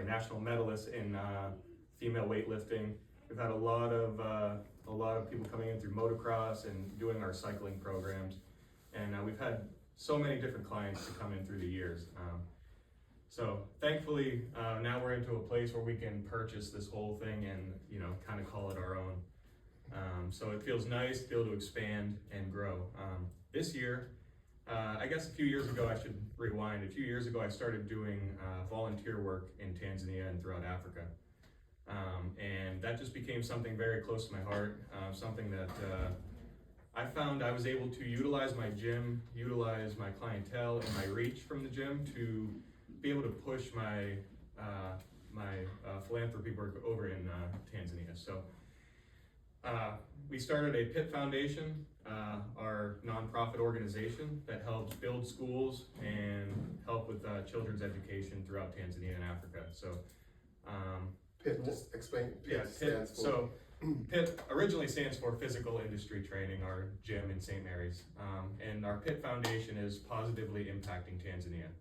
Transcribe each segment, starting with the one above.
national medalists in female weightlifting. We've had a lot of people coming in through motocross and doing our cycling programs, and we've had so many different clients to come in through the years. So thankfully, now we're into a place where we can purchase this whole thing and kind of call it our own. So it feels nice to be able to expand and grow. This year, I guess a few years ago, I should rewind. A few years ago, I started doing volunteer work in Tanzania and throughout Africa. And that just became something very close to my heart, something that I found I was able to utilize my gym, utilize my clientele and my reach from the gym to be able to push my philanthropy work over in Tanzania. So we started a P.I.T Foundation, our nonprofit organization that helps build schools and help with children's education throughout Tanzania and Africa. So P.I.T, just explain. Yeah, P.I.T. So P.I.T originally stands for Physical Industry Training, our gym in St. Mary's, and our P.I.T Foundation is positively impacting Tanzania.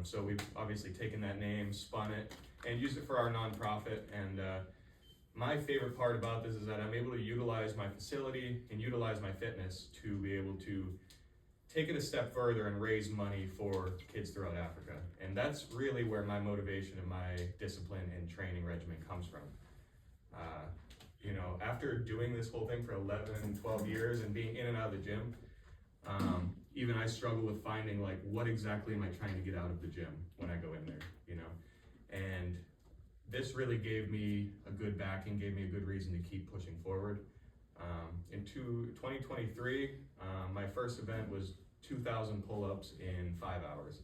So we've obviously taken that name, spun it, and used it for our nonprofit. And my favorite part about this is that I'm able to utilize my facility and utilize my fitness to be able to take it a step further and raise money for kids throughout Africa. And that's really where my motivation and my discipline and training regimen comes from. After doing this whole thing for 11, 12 years and being in and out of the gym, even I struggle with finding like, what exactly am I trying to get out of the gym when I go in there, And this really gave me a good backing, gave me a good reason to keep pushing forward. In 2023, my first event was 2,000 pull-ups in 5 hours.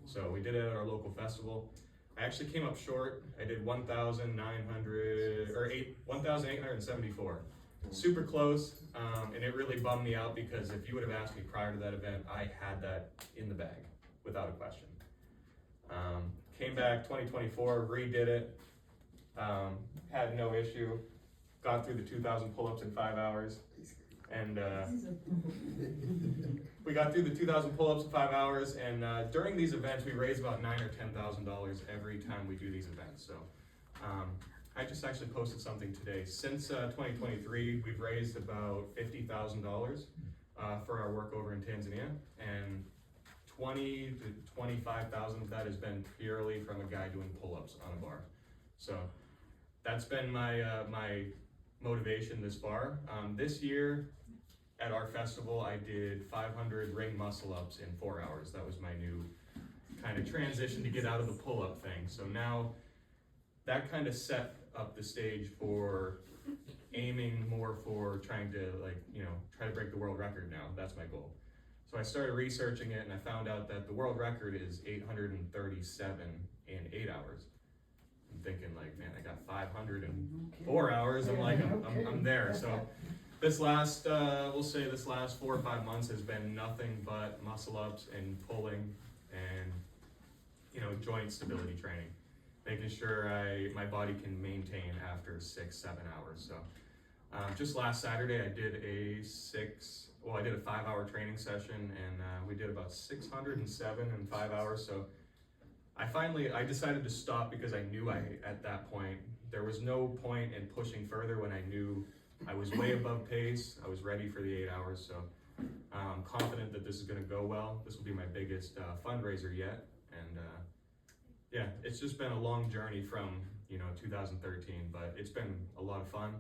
So we did it at our local festival. I actually came up short. I did 1,874. Super close, and it really bummed me out because if you would have asked me prior to that event, I had that in the bag without a question. Came back 2024, redid it, had no issue, got through the 2,000 pull-ups in 5 hours, and we got through the 2,000 pull-ups in 5 hours, and during these events, we raise about $9,000 or $10,000 every time we do these events. So I just actually posted something today. Since 2023, we've raised about $50,000 for our work over in Tanzania, and 20 to 25,000 of that has been purely from a guy doing pull-ups on a bar. So that's been my my motivation this far. This year at our festival, I did 500 ring muscle-ups in 4 hours. That was my new kind of transition to get out of the pull-up thing. So now that kind of set up the stage for aiming more for trying to try to break the world record now. That's my goal. So I started researching it and I found out that the world record is 837 in 8 hours. I'm thinking like, man, I got 500 in 4 hours. I'm like, I'm there. So this last, we'll say this last 4 or 5 months has been nothing but muscle ups and pulling and, joint stability training, making sure my body can maintain after 6-7 hours. So just last Saturday, I did a 5-hour training session, and we did about 607 in 5 hours. So I decided to stop because I knew at that point, there was no point in pushing further when I knew I was way above pace. I was ready for the 8 hours. So I'm confident that this is going to go well. This will be my biggest fundraiser yet. And yeah, it's just been a long journey from 2013, but it's been a lot of fun.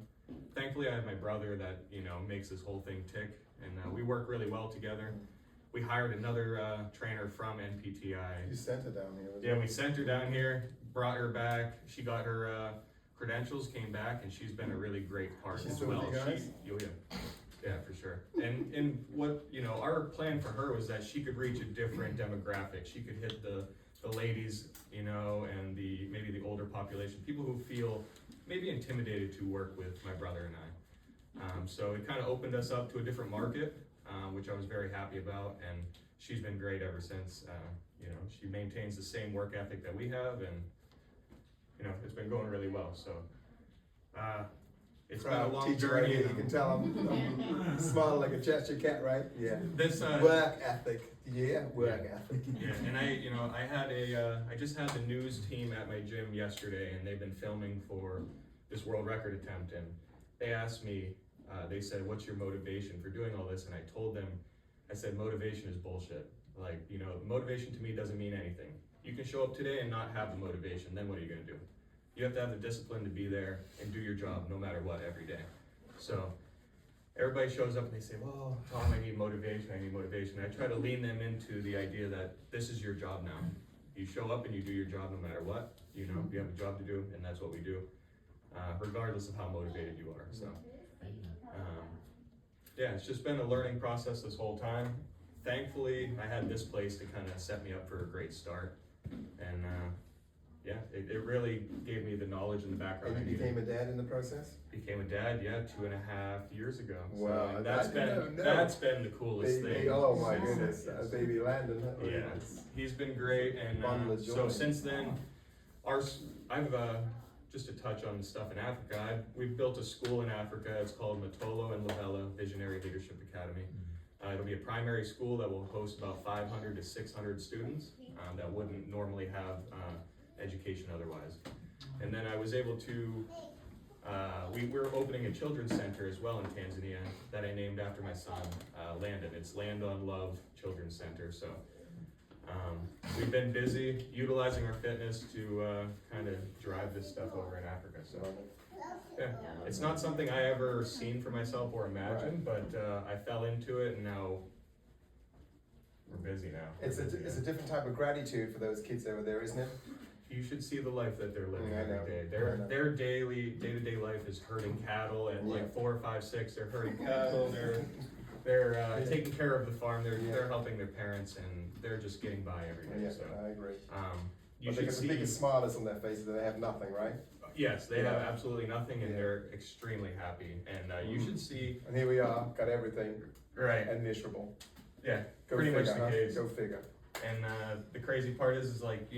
Thankfully, I have my brother that makes this whole thing tick, and we work really well together. We hired another trainer from NPTI. You sent her down here. Yeah, we sent her down here, brought her back. She got her credentials, came back, and she's been a really great part She's as still well. with you guys? Yeah, for sure. And what our plan for her was that she could reach a different demographic. She could hit the ladies, and maybe the older population, people who feel maybe intimidated to work with my brother and I. So it kind of opened us up to a different market, which I was very happy about, and she's been great ever since. She maintains the same work ethic that we have, and it's been going really well. So it's been a Proud long teacher right journey. here. You can tell I'm smiling like a Cheshire cat, right? Yeah. This, Work ethic. Yeah, work ethic. yeah, and I just had the news team at my gym yesterday, and they've been filming for this world record attempt, and they asked me, they said, what's your motivation for doing all this? And I told them, I said, motivation is bullshit. Like, motivation to me doesn't mean anything. You can show up today and not have the motivation, then what are you gonna do? You have to have the discipline to be there and do your job no matter what every day. So everybody shows up and they say, well, Tom, I need motivation. I try to lean them into the idea that this is your job now. You show up and you do your job no matter what. You have a job to do, and that's what we do, regardless of how motivated you are. So, yeah, it's just been a learning process this whole time. Thankfully, I had this place to kind of set me up for a great start. And yeah, it really gave me the knowledge and the background. And you became a dad in the process? Became a dad, yeah, 2.5 years ago. Wow, So that's been the coolest thing. Oh my goodness, baby Landon. Huh? Yeah, he's been great, and so since then, I've just to touch on the stuff in Africa. We've built a school in Africa. It's called Matolo and Lavella Visionary Leadership Academy. It'll be a primary school that will host about 500 to 600 students that wouldn't normally have education otherwise. And then I was able to, we're opening a children's center as well in Tanzania that I named after my son, Landon. It's Land on Love Children's Center. So we've been busy utilizing our fitness to kind of drive this stuff over in Africa. So yeah, it's not something I ever seen for myself or imagined, but I fell into it, and now we're busy now. It's a different type of gratitude for those kids over there, isn't it? You should see the life that they're living I know. every day. Their day-to-day life is herding cattle at like 4 or 5, 6. They're herding cattle. They're taking care of the farm. They're helping their parents, and they're just getting by every day. Yeah, So I agree. you But should the see. biggest smile is on their faces that they have nothing, right? Yes, they have Yeah. absolutely nothing, and Yeah. they're extremely happy. And you should see. And here we are, got everything, Right. and miserable. Yeah. Go Pretty figure, much the huh? case. Go figure. And the crazy part is like,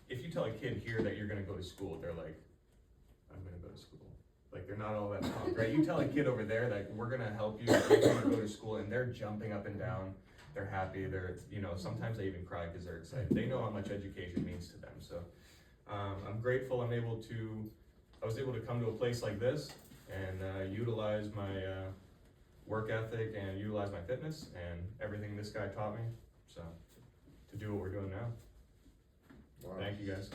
if you tell a kid here that you're gonna go to school, they're like, I'm gonna go to school. Like, they're not all that pumped, right? You tell a kid over there that we're gonna help you, you're gonna go to school, and they're jumping up and down. They're happy. Sometimes they even cry because they're excited. They know how much education means to them. So I'm grateful I was able to come to a place like this and utilize my work ethic and utilize my fitness and everything this guy taught me. So to do what we're doing now. Wow. Thank you guys.